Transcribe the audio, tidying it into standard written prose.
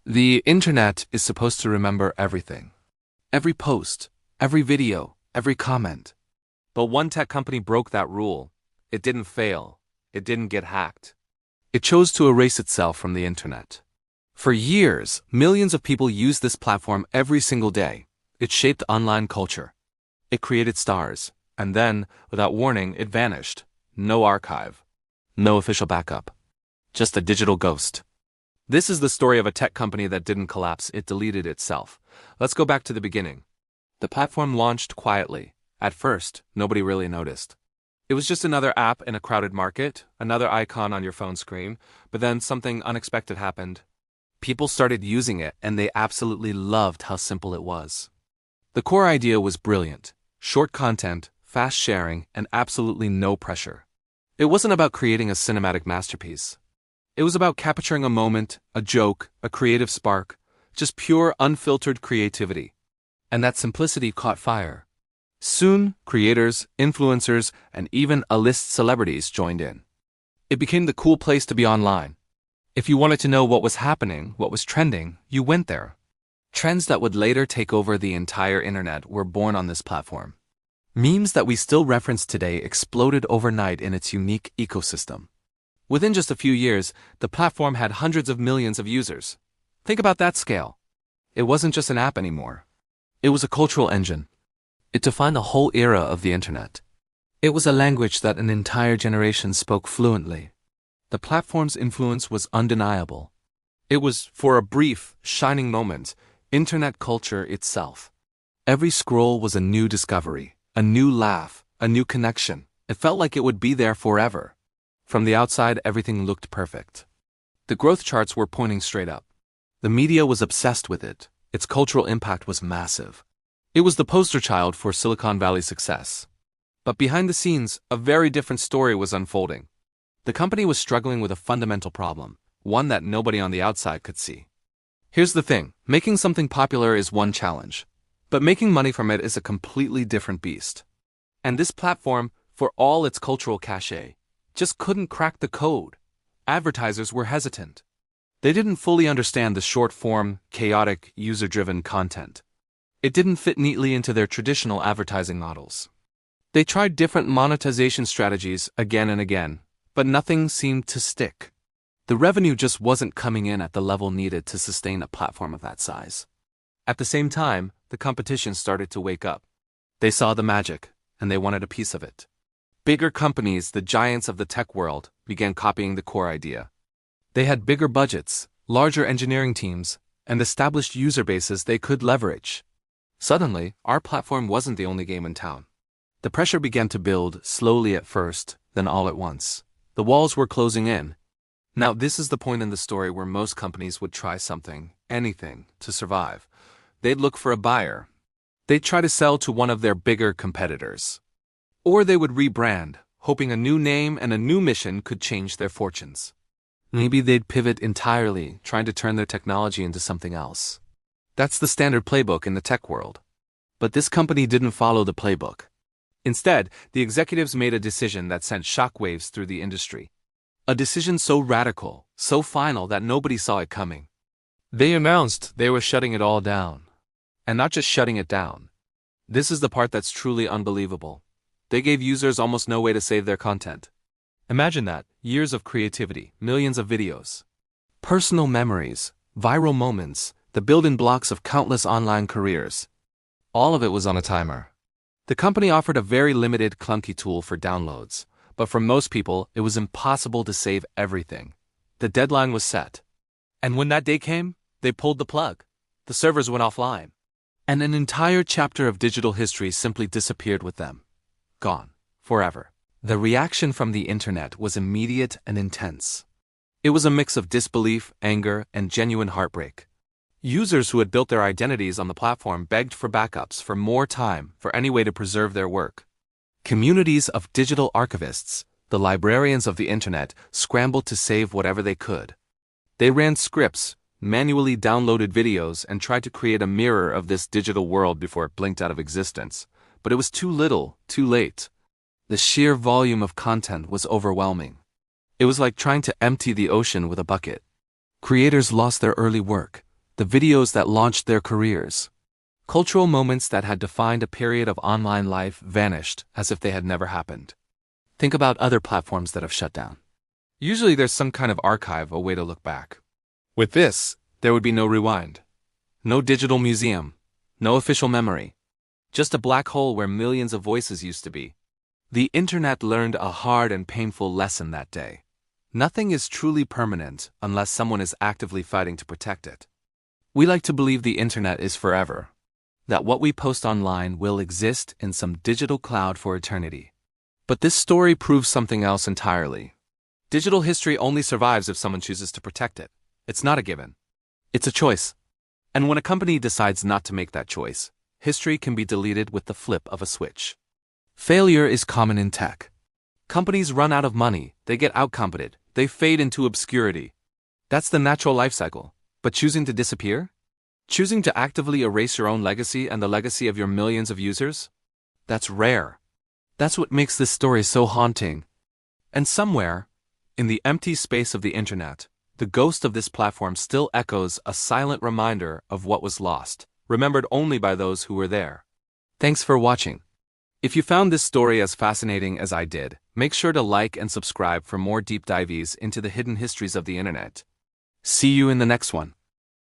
The internet is supposed to remember everything. Every post, every video, every comment. But one tech company broke that rule. It didn't fail. It didn't get hacked. It chose to erase itself from the internet. For years, millions of people used this platform every single day. It shaped online culture. It created stars. And then, without warning, it vanished. No archive. No official backup. Just a digital ghost. This is the story of a tech company that didn't collapse, it deleted itself. Let's go back to the beginning. The platform launched quietly. At first, nobody really noticed. It was just another app in a crowded market, another icon on your phone screen, but then something unexpected happened. People started using it, and they absolutely loved how simple it was. The core idea was brilliant. Short content, fast sharing, and absolutely no pressure. It wasn't about creating a cinematic masterpiece. It was about capturing a moment, a joke, a creative spark, just pure, unfiltered creativity. And that simplicity caught fire. Soon, creators, influencers, and even A-list celebrities joined in. It became the cool place to be online. If you wanted to know what was happening, what was trending, you went there. Trends that would later take over the entire internet were born on this platform. Memes that we still reference today exploded overnight in its unique ecosystem. Within just a few years, the platform had hundreds of millions of users. Think about that scale. It wasn't just an app anymore. It was a cultural engine. It defined the whole era of the internet. It was a language that an entire generation spoke fluently. The platform's influence was undeniable. It was, for a brief, shining moment, internet culture itself. Every scroll was a new discovery, a new laugh, a new connection. It felt like it would be there forever. From the outside, everything looked perfect. The growth charts were pointing straight up. The media was obsessed with it. Its cultural impact was massive. It was the poster child for Silicon Valley's success. But behind the scenes, a very different story was unfolding. The company was struggling with a fundamental problem, one that nobody on the outside could see. Here's the thing, making something popular is one challenge, but making money from it is a completely different beast. And this platform, for all its cultural cachet, just couldn't crack the code. Advertisers were hesitant. They didn't fully understand the short-form, chaotic, user-driven content. It didn't fit neatly into their traditional advertising models. They tried different monetization strategies again and again, but nothing seemed to stick. The revenue just wasn't coming in at the level needed to sustain a platform of that size. At the same time, the competition started to wake up. They saw the magic, and they wanted a piece of it. Bigger companies, the giants of the tech world, began copying the core idea. They had bigger budgets, larger engineering teams, and established user bases they could leverage. Suddenly, our platform wasn't the only game in town. The pressure began to build, slowly at first, then all at once. The walls were closing in. Now this is the point in the story where most companies would try something, anything, to survive. They'd look for a buyer. They'd try to sell to one of their bigger competitors. Or they would rebrand, hoping a new name and a new mission could change their fortunes. Maybe they'd pivot entirely, trying to turn their technology into something else. That's the standard playbook in the tech world. But this company didn't follow the playbook. Instead, the executives made a decision that sent shockwaves through the industry. A decision so radical, so final that nobody saw it coming. They announced they were shutting it all down. And not just shutting it down. This is the part that's truly unbelievable. They gave users almost no way to save their content. Imagine that, years of creativity, millions of videos. Personal memories, viral moments, the building blocks of countless online careers. All of it was on a timer. The company offered a very limited, clunky tool for downloads, but for most people, it was impossible to save everything. The deadline was set. And when that day came, they pulled the plug. The servers went offline. And an entire chapter of digital history simply disappeared with them. Gone. Forever. The reaction from the internet was immediate and intense. It was a mix of disbelief, anger, and genuine heartbreak. Users who had built their identities on the platform begged for backups, for more time, for any way to preserve their work. Communities of digital archivists, the librarians of the internet, scrambled to save whatever they could. They ran scripts, manually downloaded videos, and tried to create a mirror of this digital world before it blinked out of existence. But it was too little, too late. The sheer volume of content was overwhelming. It was like trying to empty the ocean with a bucket. Creators lost their early work. the videos that launched their careers. Cultural moments that had defined a period of online life vanished as if they had never happened. Think about other platforms that have shut down. Usually there's some kind of archive, a way to look back. With this, there would be no rewind. No digital museum. No official memory. Just a black hole where millions of voices used to be. The internet learned a hard and painful lesson that day. Nothing is truly permanent unless someone is actively fighting to protect it. We like to believe the internet is forever. That what we post online will exist in some digital cloud for eternity. But this story proves something else entirely. Digital history only survives if someone chooses to protect it. It's not a given. It's a choice. And when a company decides not to make that choice, history can be deleted with the flip of a switch. Failure is common in tech. Companies run out of money, they get outcompeted, they fade into obscurity. That's the natural life cycle. But choosing to disappear? Choosing to actively erase your own legacy and the legacy of your millions of users? That's rare. That's what makes this story so haunting. And somewhere, in the empty space of the internet, the ghost of this platform still echoes a silent reminder of what was lost, remembered only by those who were there. Thanks for watching. If you found this story as fascinating as I did, make sure to like and subscribe for more deep dives into the hidden histories of the internet. See you in the next one.